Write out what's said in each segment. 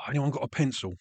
Anyone got a pencil?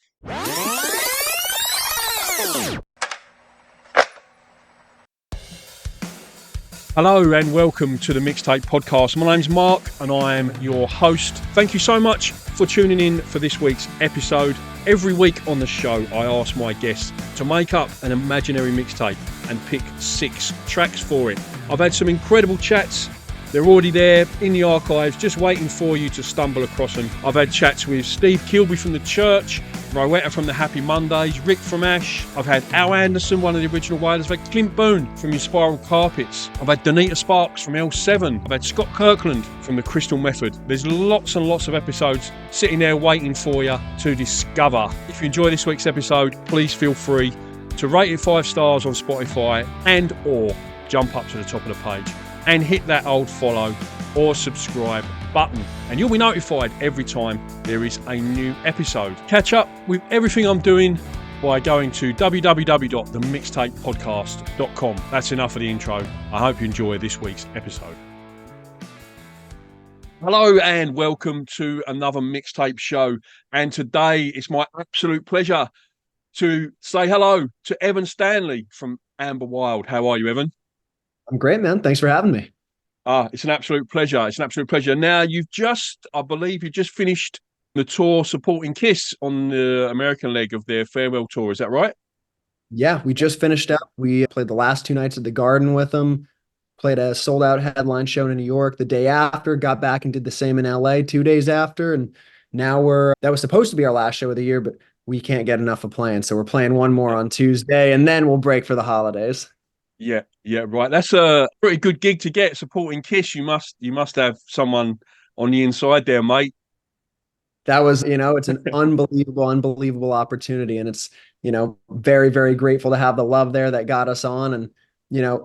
Hello and welcome to the Mixtape podcast. My name's Mark and I am your host. Thank you so much for tuning in for this week's episode. Every week on the show, I ask my guests to make up an imaginary mixtape and pick 6 tracks for it. I've had some incredible chats. They're already there in the archives, just waiting for you to stumble across them. I've had chats with Steve Kilby from The Church, Rowetta from The Happy Mondays, Rick from Ash. I've had Al Anderson, one of the original Wailers. I've had Clint Boone from Your Spiral Carpets. I've had Donita Sparks from L7. I've had Scott Kirkland from The Crystal Method. There's lots and lots of episodes sitting there waiting for you to discover. If you enjoy this week's episode, please feel free to rate it 5 stars on Spotify and or jump up to the top of the page and hit that old follow or subscribe button, and you'll be notified every time there is a new episode. Catch up with everything I'm doing by going to www.themixtapepodcast.com. That's enough of the intro. I hope you enjoy this week's episode. Hello and welcome to another Mixtape show, and today it's my absolute pleasure to say hello to Evan Stanley from Amber Wild. How are you, Evan? I'm great, man. Thanks for having me. It's an absolute pleasure. It's an absolute pleasure. Now, I believe you've just finished the tour supporting Kiss on the American leg of their farewell tour. Is that right? Yeah, we just finished up. We played the last 2 nights at the Garden with them, played a sold-out headline show in New York the day after, got back and did the same in LA 2 days after. And now that was supposed to be our last show of the year, but we can't get enough of playing. So we're playing one more on Tuesday, and then we'll break for the holidays. Yeah, right. That's a pretty good gig to get, supporting Kiss. You must have someone on the inside there, mate. That was, it's an unbelievable opportunity. And it's, very, very grateful to have the love there that got us on. And,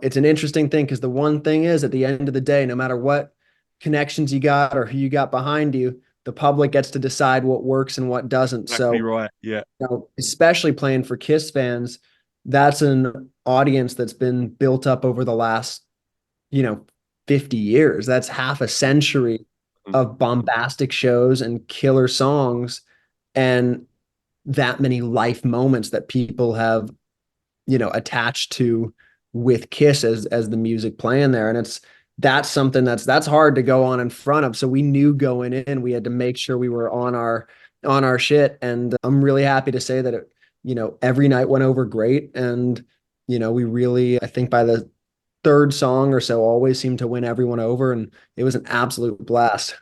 it's an interesting thing because the one thing is, at the end of the day, no matter what connections you got or who you got behind you, the public gets to decide what works and what doesn't. Exactly So, right. Yeah. Especially playing for Kiss fans, that's an audience that's been built up over the last, 50 years. That's half a century of bombastic shows and killer songs and that many life moments that people have, attached to with Kiss as the music playing there. And that's something that's hard to go on in front of. So we knew going in, we had to make sure we were on our shit. And I'm really happy to say that every night went over great. And, we really, I think by the 3rd song or so, always seemed to win everyone over. And it was an absolute blast.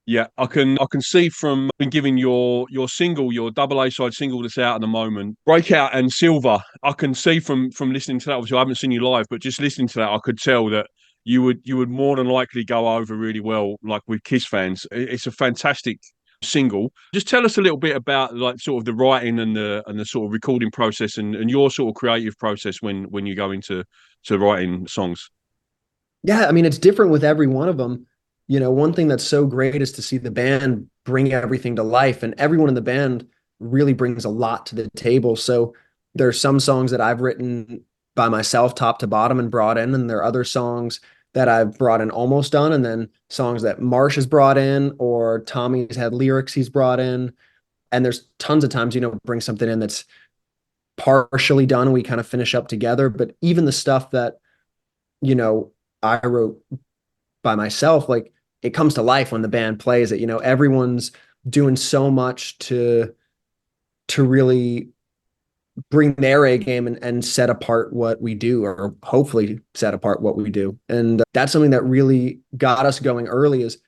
Yeah, I can see from been giving your single, your double A side single that's out at the moment, Breakout and Silver. I can see from listening to that. Obviously, I haven't seen you live, but just listening to that, I could tell that you would more than likely go over really well, like with Kiss fans. It's a fantastic single. Just tell us a little bit about like sort of the writing and the sort of recording process and your sort of creative process when you go into writing songs. Yeah, I mean, it's different with every one of them. One thing that's so great is to see the band bring everything to life, and everyone in the band really brings a lot to the table. So there's some songs that I've written by myself, top to bottom, and brought in, and there are other songs that I've brought in almost done, and then songs that Marsh has brought in, or Tommy's had lyrics he's brought in. And there's tons of times, bring something in that's partially done, and we kind of finish up together. But even the stuff that, I wrote by myself, like, it comes to life when the band plays it. Everyone's doing so much to really bring their A game and set apart what we do, or hopefully set apart what we do. And that's something that really got us going early, is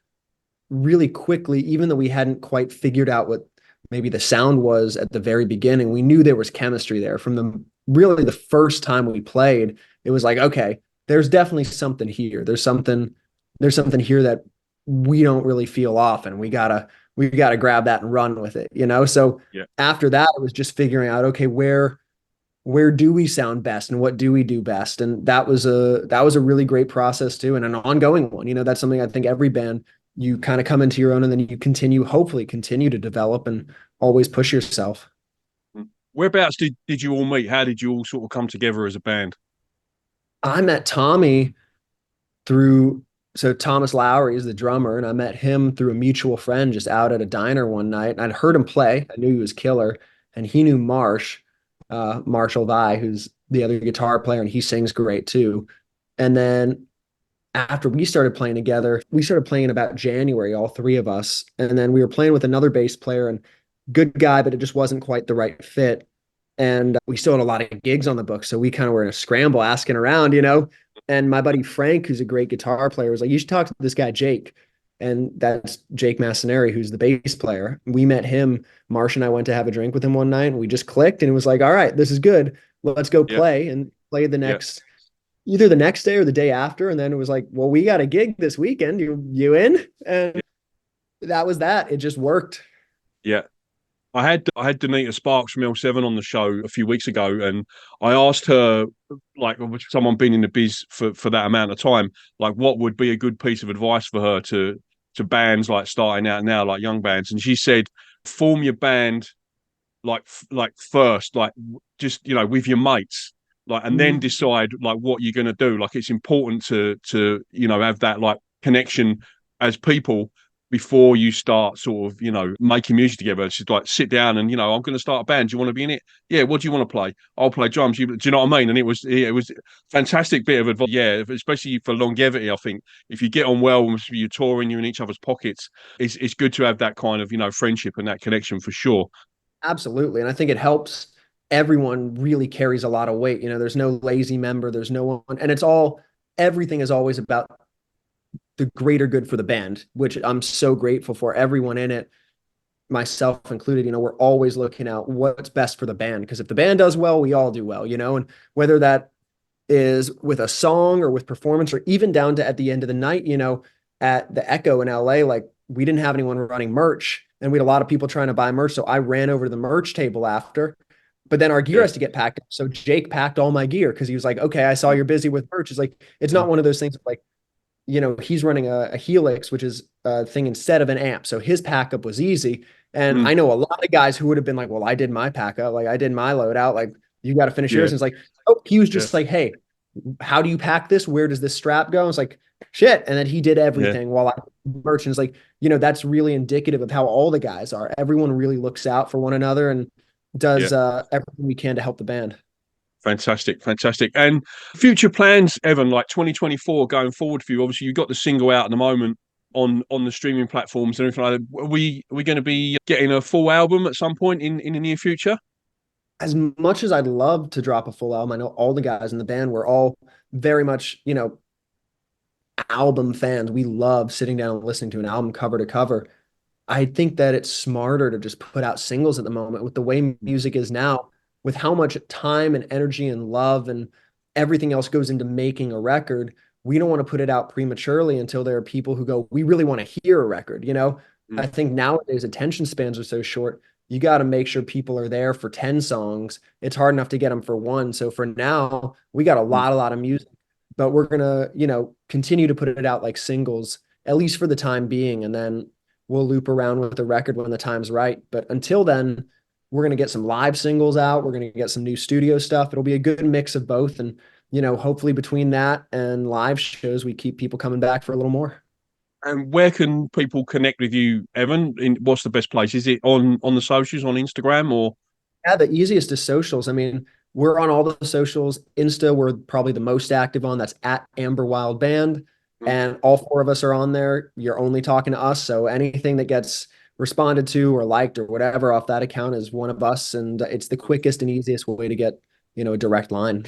really quickly, even though we hadn't quite figured out what maybe the sound was at the very beginning, we knew there was chemistry there from the first time we played. It was like, okay, there's definitely something here. There's something here that we don't really feel often. We gotta grab that and run with it, So Yeah. After that, it was just figuring out, okay, where do we sound best and what do we do best? And that was a really great process too, and an ongoing one. That's something I think every band, you kind of come into your own, and then you hopefully continue to develop and always push yourself. Whereabouts did you all meet? How did you all sort of come together as a band? I met Tommy through So Thomas Lowry is the drummer, and I met him through a mutual friend just out at a diner one night. And I'd heard him play. I knew he was killer, and he knew Marshall Vi, who's the other guitar player, and he sings great too. And then after we started playing together, we started playing in about January, all three of us. And then we were playing with another bass player and good guy, but it just wasn't quite the right fit. And we still had a lot of gigs on the book. So we kind of were in a scramble asking around. And my buddy Frank, who's a great guitar player, was like, you should talk to this guy, Jake. And that's Jake Massineri, who's the bass player. We met him. Marsh and I went to have a drink with him one night and we just clicked and it was like, all right, this is good. Let's go Yeah. play and play Yeah. either the next day or the day after. And then it was like, well, we got a gig this weekend. You in? And that was that. It just worked. Yeah. I had Danita Sparks from L7 on the show a few weeks ago, and I asked her, like, someone been in the biz for that amount of time, like, what would be a good piece of advice for her to bands like starting out now, like young bands, and she said, form your band like first, like just with your mates, like, and then decide like what you're gonna do. Like, it's important to have that like connection as people before you start sort of making music together. It's just like sit down and I'm going to start a band. Do you want to be in it? Yeah. What do you want to play? I'll play drums. Do you know what I mean? And it was fantastic bit of advice. Yeah, especially for longevity. I think if you get on well, you're touring, you're in each other's pockets. It's good to have that kind of friendship and that connection for sure. Absolutely. And I think it helps everyone really carries a lot of weight. There's no lazy member, there's no one, and everything is always about the greater good for the band, which I'm so grateful for everyone in it, myself included. We're always looking out what's best for the band. Because if the band does well, we all do well, and whether that is with a song or with performance or even down to at the end of the night, at the Echo in LA, like we didn't have anyone running merch and we had a lot of people trying to buy merch. So I ran over to the merch table after, but then our gear Yeah. has to get packed up. So Jake packed all my gear because he was like, okay, I saw you're busy with merch. It's like, it's not one of those things like, he's running a Helix, which is a thing instead of an amp. So his pack up was easy. And Mm. I know a lot of guys who would have been like, well, I did my pack up. Like I did my load out. Like you got to finish Yeah. yours. And it's like, oh, he was Yeah. just like, hey, how do you pack this? Where does this strap go? It's like, shit. And then he did Yeah. everything while I merch. And it's like, that's really indicative of how all the guys are. Everyone really looks out for one another and Yeah. does everything we can to help the band. Fantastic, fantastic. And future plans, Evan, like 2024 going forward for you. Obviously, you've got the single out at the moment on the streaming platforms and everything like that. Are we going to be getting a full album at some point in the near future? As much as I'd love to drop a full album, I know all the guys in the band were all very much, album fans. We love sitting down and listening to an album cover to cover. I think that it's smarter to just put out singles at the moment with the way music is now, with how much time and energy and love and everything else goes into making a record. We don't want to put it out prematurely until there are people who go, we really want to hear a record. I Mm. think nowadays attention spans are so short. You got to make sure people are there for 10 songs. It's hard enough to get them for one. So for now, we got Mm. a lot of music, but we're going to, continue to put it out like singles, at least for the time being. And then we'll loop around with the record when the time's right. But until then, we're going to get some live singles out. We're going to get some new studio stuff. It'll be a good mix of both. And, hopefully between that and live shows, we keep people coming back for a little more. And where can people connect with you, Evan? What's the best place? Is it on the socials, on Instagram, or? Yeah, the easiest is socials. I mean, we're on all the socials. Insta, we're probably the most active on. That's at Amber Wild Band. Mm. And all four of us are on there. You're only talking to us. So anything that gets responded to or liked or whatever off that account is one of us. And it's the quickest and easiest way to get, a direct line.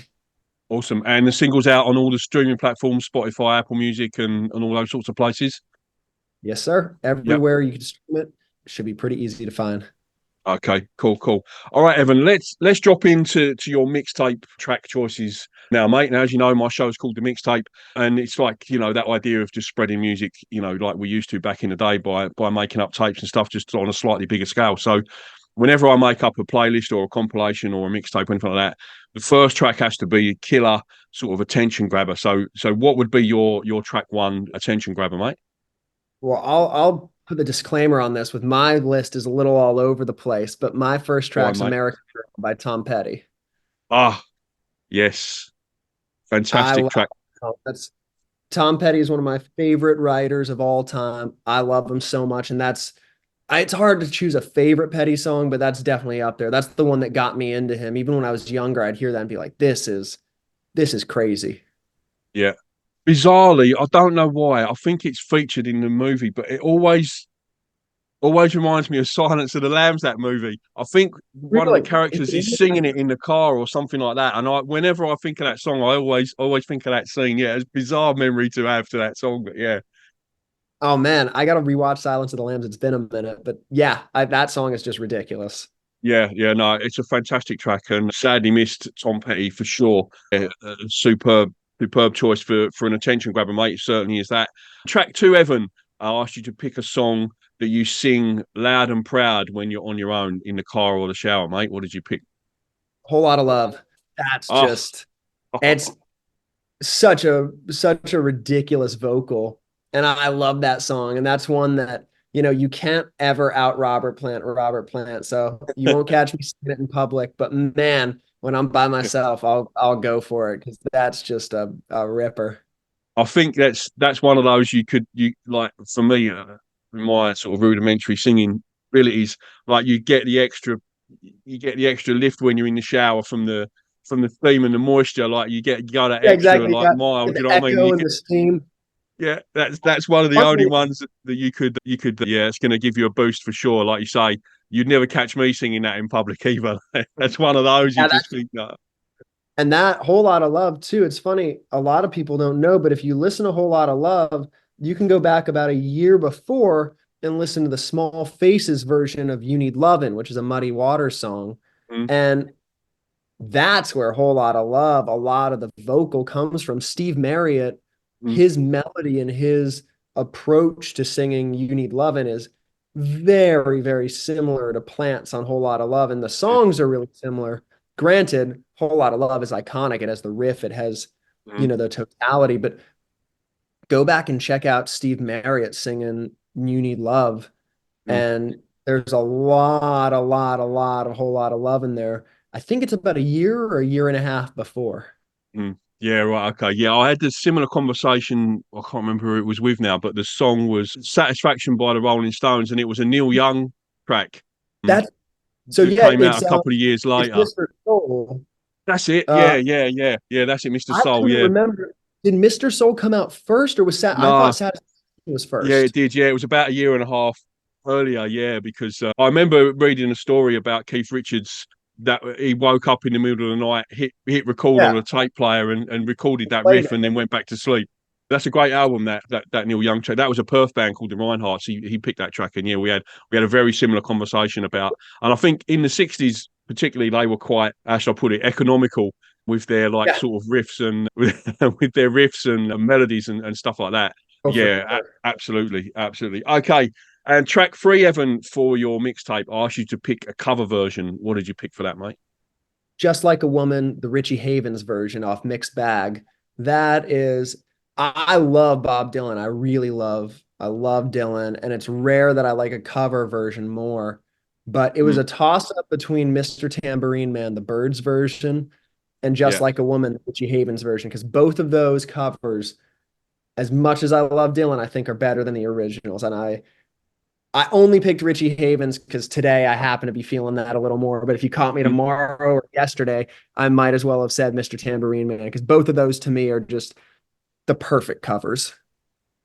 Awesome. And the single's out on all the streaming platforms, Spotify, Apple Music, and all those sorts of places. Yes, sir. Yep. Everywhere you can stream it. Should be pretty easy to find. Okay, cool, cool. All right, Evan, let's drop into your mixtape track choices now, mate. Now, as you know, my show is called The Mixtape, and it's like, that idea of just spreading music, like we used to back in the day by making up tapes and stuff just on a slightly bigger scale. So whenever I make up a playlist or a compilation or a mixtape or anything like that, the first track has to be a killer sort of attention grabber. So what would be your track one attention grabber, mate? Well, I'll put the disclaimer on this with my list is a little all over the place, but my first Go on, track's mate. American Girl by Tom Petty. Ah, yes. I Fantastic love track. that's Tom Petty is one of my favorite writers of all time. I love him so much, and it's hard to choose a favorite Petty song, but that's definitely up there. That's the one that got me into him. Even when I was younger, I'd hear that and be like, this is crazy. Yeah. Bizarrely, I don't know why. I think it's featured in the movie, but it always reminds me of Silence of the Lambs, that movie. I think one of the Really? Is characters it in is it? singing it in the car or something like that. And whenever I think of that song, I always think of that scene. Yeah, it's a bizarre memory to have to that song, but yeah. Oh man, I gotta rewatch Silence of the Lambs. It's been a minute, but yeah, that song is just ridiculous. Yeah, no, it's a fantastic track and sadly missed Tom Petty for sure. A superb choice for an attention grabber, mate. It certainly is that. Track two, Evan. I asked you to pick a song that you sing loud and proud when you're on your own in the car or the shower, mate. What did you pick? Whole lot of love. That's Oh, just it's such a ridiculous vocal, and I love that song. And that's one that you can't ever out Robert Plant. So you won't catch me singing it in public. But man, when I'm by myself, I'll go for it because that's just a ripper. I think that's one of those you like for me, my sort of rudimentary singing abilities. Like you get the extra lift when you're in the shower from the steam and the moisture. Like you got that Yeah, extra exactly. You like got mile. Do the you know what I mean? echo and the steam. Yeah, that's one of the only ones that you could yeah, it's going to give you a boost for sure. Like you say, you'd never catch me singing that in public either. That's one of those you Yeah, just think, no. and that whole lot of love too. It's funny, a lot of people don't know, but if you listen to a whole lot of love, you can go back about a year before and listen to the Small Faces version of You Need Lovin', which is a Muddy Waters song. Mm, And that's where a whole lot of love, a lot of the vocal comes from. Steve Marriott, mm, his melody and his approach to singing You Need Lovin' is very, very similar to Plants on Whole Lot of Love. And the yeah, songs are really similar. Granted, Whole Lot of Love is iconic. It has the riff, it has, mm, the totality, but go back and check out Steve Marriott singing You Need Love. mm. And there's a lot, a whole lot of love in there. I think it's about a year or a year and a half before. Mm. Yeah, right. Okay. Yeah, I had this similar conversation. I can't remember who it was with now, but the song was Satisfaction by the Rolling Stones, and it was a Neil Young track That's so that yeah, came out a couple of years it's later. Mr. Soul. That's it. Uh Yeah. That's it, Mr. I Soul. couldn't Yeah. remember. Did Mr. Soul come out first or was I No, thought Satisfaction was yeah, it first. did. Yeah, it was about a year and a half earlier. Yeah, because I remember reading a story about Keith Richards that he woke up in the middle of the night, hit record on Yeah, a tape player, and recorded that played riff, it. and then went back to sleep. That's a great album. That Neil Young track. That was a Perth band called the Reinhardts. He picked that track, and yeah, we had a very similar conversation about. And I think in the '60s, particularly, they were quite, how should I put it, economical with their like Yeah. sort of riffs and with their riffs and melodies and stuff like that. Oh, for Yeah, sure. absolutely. Okay, and track three, Evan, for your mixtape, I asked you to pick a cover version. What did you pick for that, mate? Just Like a Woman, the Richie Havens version off Mixed Bag. That is, I love Bob Dylan. I love Dylan, and it's rare that I like a cover version more. But it was Mm, a toss up between Mr. Tambourine Man, the Birds version, and Just yeah, Like a Woman, the Richie Havens version, because both of those covers, as much as I love Dylan, I think are better than the originals. And I only picked Richie Havens because today I happen to be feeling that a little more. But if you caught me mm, tomorrow or yesterday, I might as well have said Mr. Tambourine Man because both of those to me are just the perfect covers.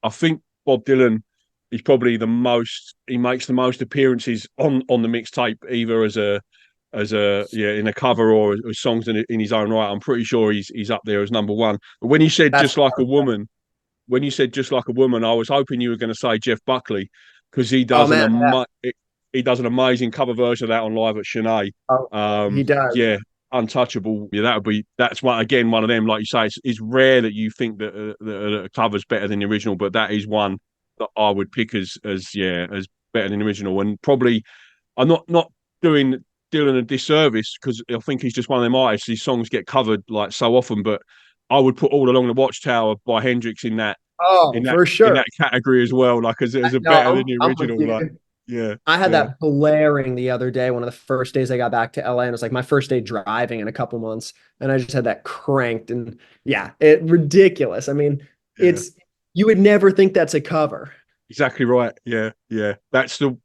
I think Bob Dylan is probably the most. He makes the most appearances on the mixtape, either as a yeah in a cover or as songs in his own right. I'm pretty sure he's up there as number one. But when you said That's just like a woman, when you said just like a woman, I was hoping you were going to say Jeff Buckley because oh man, yeah. he does an amazing cover version of that on live at Chennai. Oh, he does. Yeah, untouchable. Yeah, that's one of them. Like you say, it's rare that you think that a cover's better than the original, but that is one that I would pick as better than the original. And probably I'm not doing Dylan a disservice because I think he's just one of them artists. These songs get covered like so often, but I would put All Along the Watchtower by Hendrix in that Oh, for in sure. that category as well, like as a No, better than the I'm with original. Like, you. yeah, I had yeah. that blaring the other day, one of the first days I got back to LA, and it was like my first day driving in a couple months, and I just had that cranked, and yeah, it ridiculous. I mean, Yeah. You would never think that's a cover. Exactly right. Yeah, yeah. That's the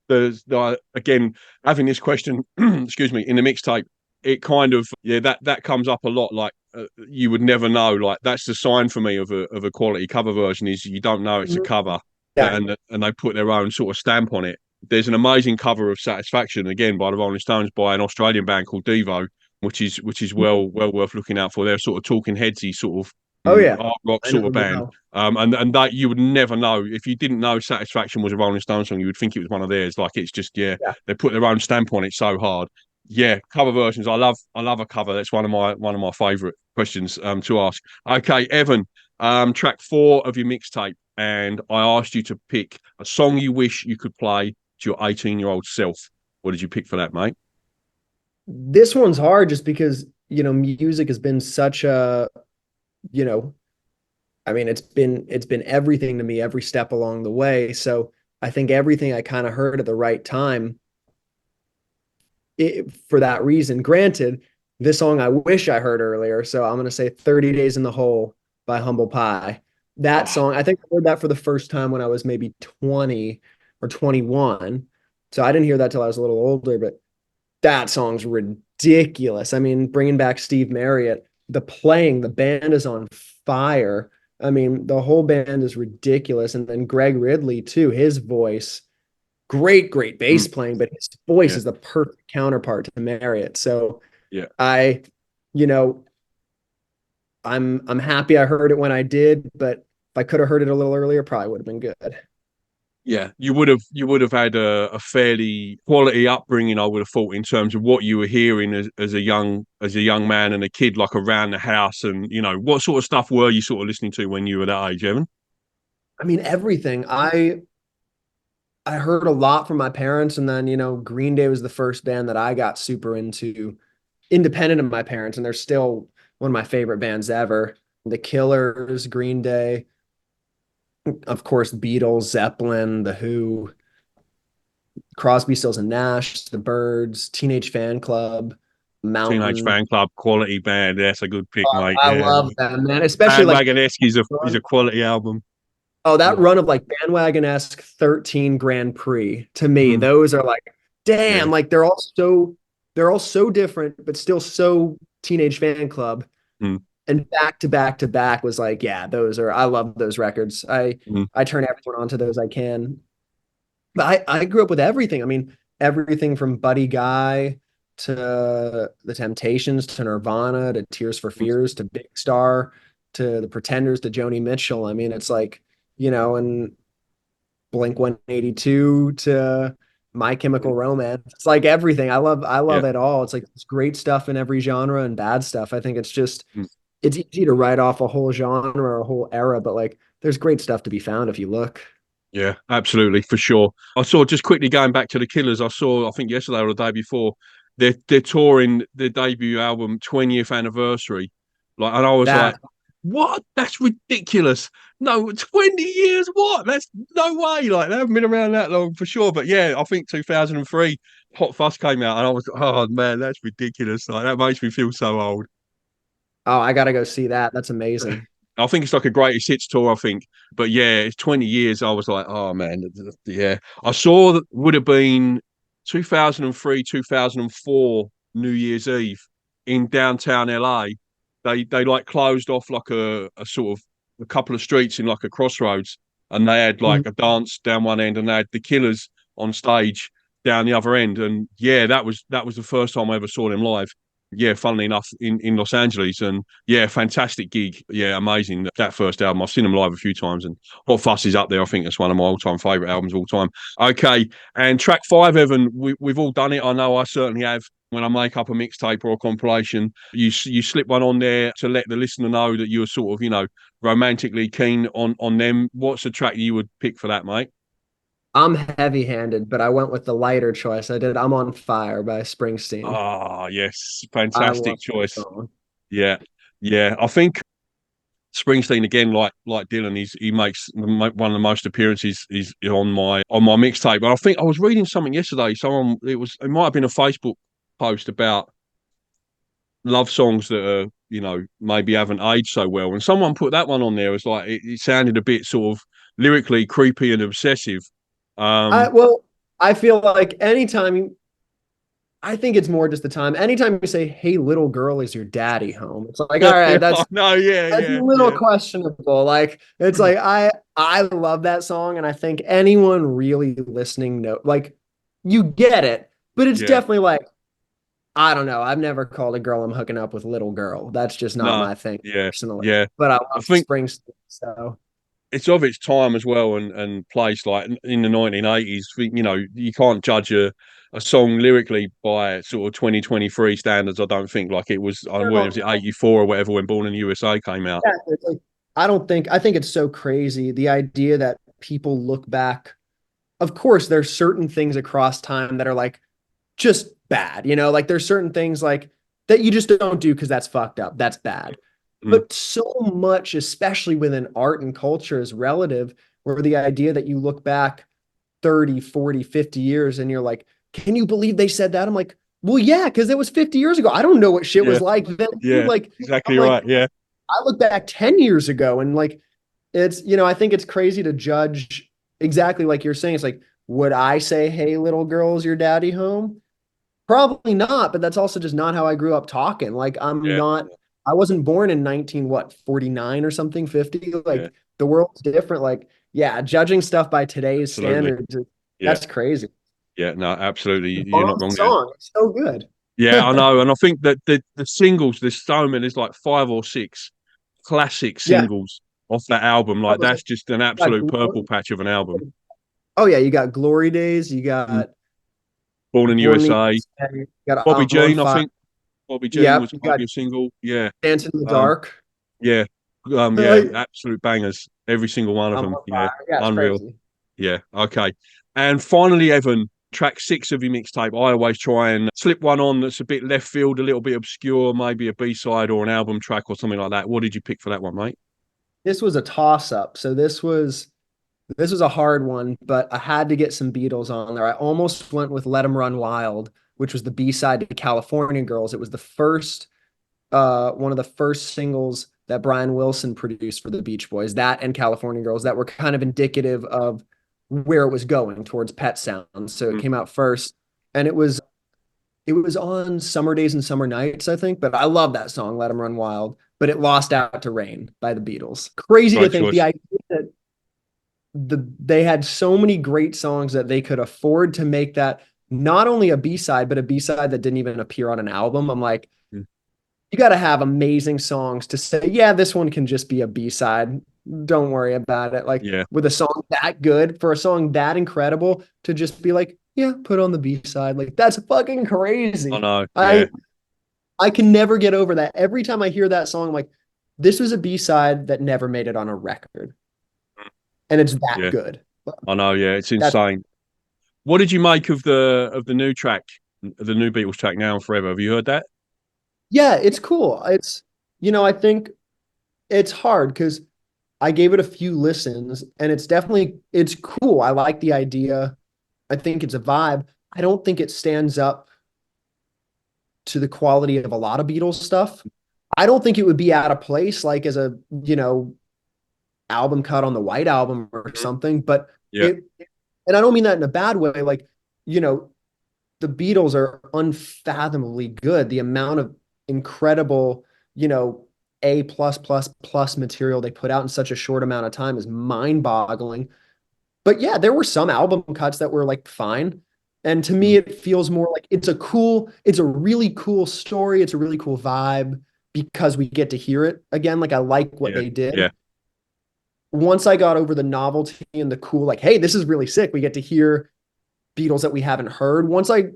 again, having this question, excuse me, in the mixtape, it kind of, yeah, that comes up a lot. Like you would never know. Like that's the sign for me of a quality cover version is you don't know it's a cover, Yeah. and they put their own sort of stamp on it. There's an amazing cover of Satisfaction again by the Rolling Stones by an Australian band called Devo, which is well worth looking out for. They're sort of Talking Headsy sort of Oh yeah. art rock I know sort of them band. well. And that you would never know if you didn't know Satisfaction was a Rolling Stones song. You would think it was one of theirs. Like it's just Yeah. they put their own stamp on it so hard. Yeah, cover versions. I love a cover. That's one of my favourite questions to ask. Okay, Evan, track 4 of your mixtape, and I asked you to pick a song you wish you could play to your 18-year-old self. What did you pick for that, mate? This one's hard just because, music has been such a, you know, I mean, it's been everything to me every step along the way. So I think everything I kind of heard at the right time for that reason. Granted, this song I wish I heard earlier. So I'm gonna say 30 Days in the Hole by Humble Pie. That Oh, song, I think I heard that for the first time when I was maybe 20 or 21. So I didn't hear that till I was a little older, but that song's ridiculous. I mean, bringing back Steve Marriott, the band is on fire. I mean, the whole band is ridiculous. And then Greg Ridley, too, his voice, great bass mm, playing, but his voice yeah, is the perfect counterpart to Marriott. So yeah. I, you know, I'm happy I heard it when I did, but if I could have heard it a little earlier, probably would have been good. Yeah, you would have had a fairly quality upbringing, I would have thought, in terms of what you were hearing as a young man and a kid, like around the house, and what sort of stuff were you sort of listening to when you were that age, Evan? I mean, everything. I heard a lot from my parents, and then Green Day was the first band that I got super into, independent of my parents, and they're still one of my favorite bands ever. The Killers, Green Day, of course, Beatles, Zeppelin, The Who, Crosby, Stills and Nash, The Byrds, Teenage Fan Club, Teenage Mountain. Fan Club, quality band. That's a good pick, mate. I Yeah, love them, man. Especially like Bandwagon-esque is a quality album. oh, that Yeah, run of like bandwagon-esque 13 Grand Prix to me, mm, those are like, yeah, damn, like they're all so different, but still so Teenage Fan Club. mm, And back to back to back was like, yeah, I love those records. mm, I turn everyone onto those I can. But I grew up with everything. I mean, everything from Buddy Guy to The Temptations to Nirvana to Tears for mm, Fears to Big Star to The Pretenders to Joni Mitchell. I mean, it's like, and Blink 182 to My Chemical Romance. It's like everything. I yeah, love it all. It's like it's great stuff in every genre and bad stuff. I think mm. it's easy to write off a whole genre or a whole era, but like there's great stuff to be found if you look. Yeah, absolutely, for sure. I saw, just quickly going back to the Killers, I think yesterday or the day before, they're touring their debut album 20th anniversary. Like, and I was like, That what? That's ridiculous. No, 20 years, what? That's no way. Like, they haven't been around that long for sure. But yeah, I think 2003 Hot Fuss came out, and I was, oh man, that's ridiculous. Like, that makes me feel so old. oh, I gotta go see that. That's amazing. I think it's like a greatest hits tour, I think. But yeah, it's 20 years. I was like, oh man, yeah. I saw that would have been 2003, 2004 New Year's Eve in downtown LA. They like closed off like a sort of a couple of streets in like a crossroads, and they had like Mhm. a dance down one end, and they had the Killers on stage down the other end. And yeah, that was the first time I ever saw them live. Yeah, funnily enough, in Los Angeles, and yeah, fantastic gig. Yeah, amazing that first album. I've seen them live a few times, and Hot Fuss is up there. I think that's one of my all-time favorite albums of all time. Okay, and track 5, Evan. We've all done it. I know I certainly have. When I make up a mixtape or a compilation, you slip one on there to let the listener know that you're sort of romantically keen on them. What's the track you would pick for that, mate? I'm heavy-handed, but I went with the lighter choice. I did I'm on Fire by Springsteen. Ah, yes, I fantastic love that choice. song. Yeah, yeah. I think Springsteen again, like Dylan, he makes one of the most appearances is on my mixtape. But I think I was reading something yesterday. It might have been a Facebook post about love songs that are maybe haven't aged so well. And someone put that one on there as like it sounded a bit sort of lyrically creepy and obsessive. Um, Well, I feel like I think it's more just the time. Anytime you say, "Hey, little girl, is your daddy home?" It's like, all right, no, yeah, that's a yeah, little yeah. questionable. Like, it's like I love that song, and I think anyone really listening like, you get it, but it's Yeah, definitely like, I don't know. I've never called a girl I'm hooking up with little girl. That's just not no, my thing yeah, personally. yeah. But I I love think Springsteen, so it's of its time as well, and place like in the 1980s. You can't judge a song lyrically by sort of 2023 standards. I don't think like it was. When was it, no, 84 or whatever, when Born in the USA came out. yeah, it's like, I think it's so crazy the idea that people look back. Of course, there's certain things across time that are like just bad, like there's certain things like that you just don't do because that's fucked up. That's bad. Mm, But so much, especially within art and culture, is relative, where the idea that you look back 30, 40, 50 years and you're like, can you believe they said that? I'm like, well, yeah, because it was 50 years ago. I don't know what shit yeah, was like then. yeah, Like, I'm exactly like, right. Yeah, I look back 10 years ago and like, I think it's crazy to judge exactly like you're saying. It's like, would I say, hey, little girl, is your daddy home? Probably not, but that's also just not how I grew up talking. Like, yeah, I wasn't born in 49 or something, 50. yeah, Like, the world's different. Like, yeah, judging stuff by today's absolutely. standards, Yeah, that's crazy. yeah. No, absolutely. You're not Bomb wrong there. song. It's so good. Yeah, I know, and I think that the singles, there's so many, there's like five or six classic Yeah. singles off that album. Oh, Like that's just an absolute purple patch of an album. yeah, you got Glory Days, you Mm. got Born in the Born in the USA. USA, you got Bobby I'm on Jean, I Fire. think Bobby Jean Yep, was you got maybe a single. Yeah. Dance in the Um, Dark. yeah. Yeah, I'm absolute bangers. Every single one of on them. Yeah. Fire. Yeah, it's Unreal. crazy. Yeah. Okay. And finally, Evan, track 6 of your mixtape. I always try and slip one on that's a bit left field, a little bit obscure, maybe a B-side or an album track or something like that. What did you pick for that one, mate? This was a toss up. So this was a hard one, but I had to get some Beatles on there. I almost went with Let 'Em Run Wild, which was the B-side to California Girls. It was the first one of the first singles that Brian Wilson produced for the Beach Boys, that and California Girls, that were kind of indicative of where it was going towards Pet Sounds. So it Mm. came out first, and it was on Summer Days and Summer Nights, I think. But I love that song, Let 'Em Run Wild. But it lost out to Rain by the Beatles. Crazy to Great think the choice. idea that they had so many great songs that they could afford to make that not only a B-side, but a B-side that didn't even appear on an album. I'm like, Mm. you got to have amazing songs to say, yeah, this one can just be a B-side. Don't worry about it. Like, Yeah. with a song that good, for a song that incredible to just be like, yeah, put on the B-side. Like, that's fucking I crazy. know. I Yeah. I can never get over that. Every time I hear that song, I'm like, this was a B-side that never made it on a record. And it's that Yeah. good. I know. Yeah. It's That's insane. What did you make of the new track, the new Beatles track, Now and Forever? Have you heard that? Yeah, it's cool. I think it's hard because I gave it a few listens and it's cool. I like the idea. I think it's a vibe. I don't think it stands up to the quality of a lot of Beatles stuff. I don't think it would be out of place like as a album cut on the White Album or Mhm. something, but Yeah. it and I don't mean that in a bad way. Like, you know, the Beatles are unfathomably good. The amount of incredible, A plus plus plus material they put out in such a short amount of time is mind-boggling. But yeah, there were some album cuts that were like fine. And to me, Mm. it feels more like it's a really cool story. It's a really cool vibe because we get to hear it again. Like, I like what Yeah. they did. Yeah. Once I got over the novelty and the cool, like, hey, this is really sick. We get to hear Beatles that we haven't heard. Once I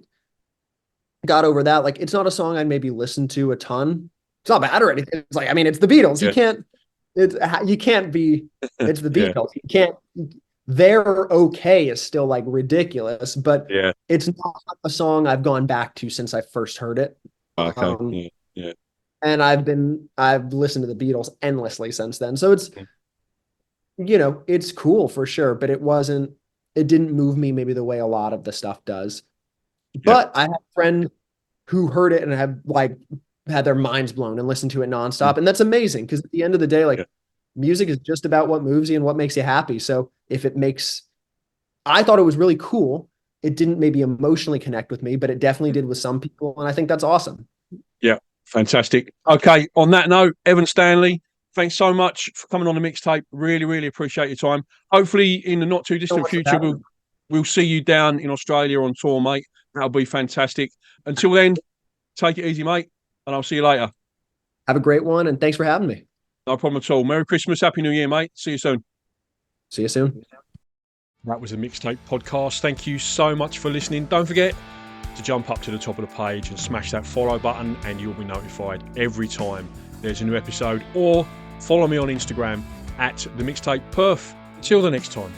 got over that, like, it's not a song I'd maybe listen to a ton. It's not bad or anything. It's like, I mean, it's the Beatles. Yeah. You can't be, it's the Yeah. Beatles. You can't, They're okay is still like ridiculous, but Yeah. it's not a song I've gone back to since I first heard it. Okay. Um, Yeah. Yeah. and I've listened to the Beatles endlessly since then. So it's cool for sure, but it didn't move me maybe the way a lot of the stuff does. Yeah. But I have a friend who heard it and have like had their minds blown and listened to it nonstop. And that's amazing because at the end of the day, like music is just about what moves you and what makes you happy. So if it makes, I thought it was really cool. It didn't maybe emotionally connect with me, but it definitely did with some people. And I think that's awesome. Yeah, fantastic. Okay, on that note, Evan Stanley, thanks so much for coming on the mixtape. Really, really appreciate your time. Hopefully in the not too distant future, we'll see you down in Australia on tour, mate. That'll be fantastic. Until then, take it easy, mate, and I'll see you later. Have a great one, and thanks for having me. No problem at all. Merry Christmas, Happy New Year, mate. See you soon. See you soon. That was a Mixtape podcast. Thank you so much for listening. Don't forget to jump up to the top of the page and smash that follow button, and you'll be notified every time there's a new episode. Or follow me on Instagram at the Mixtape Perf. Until the next time.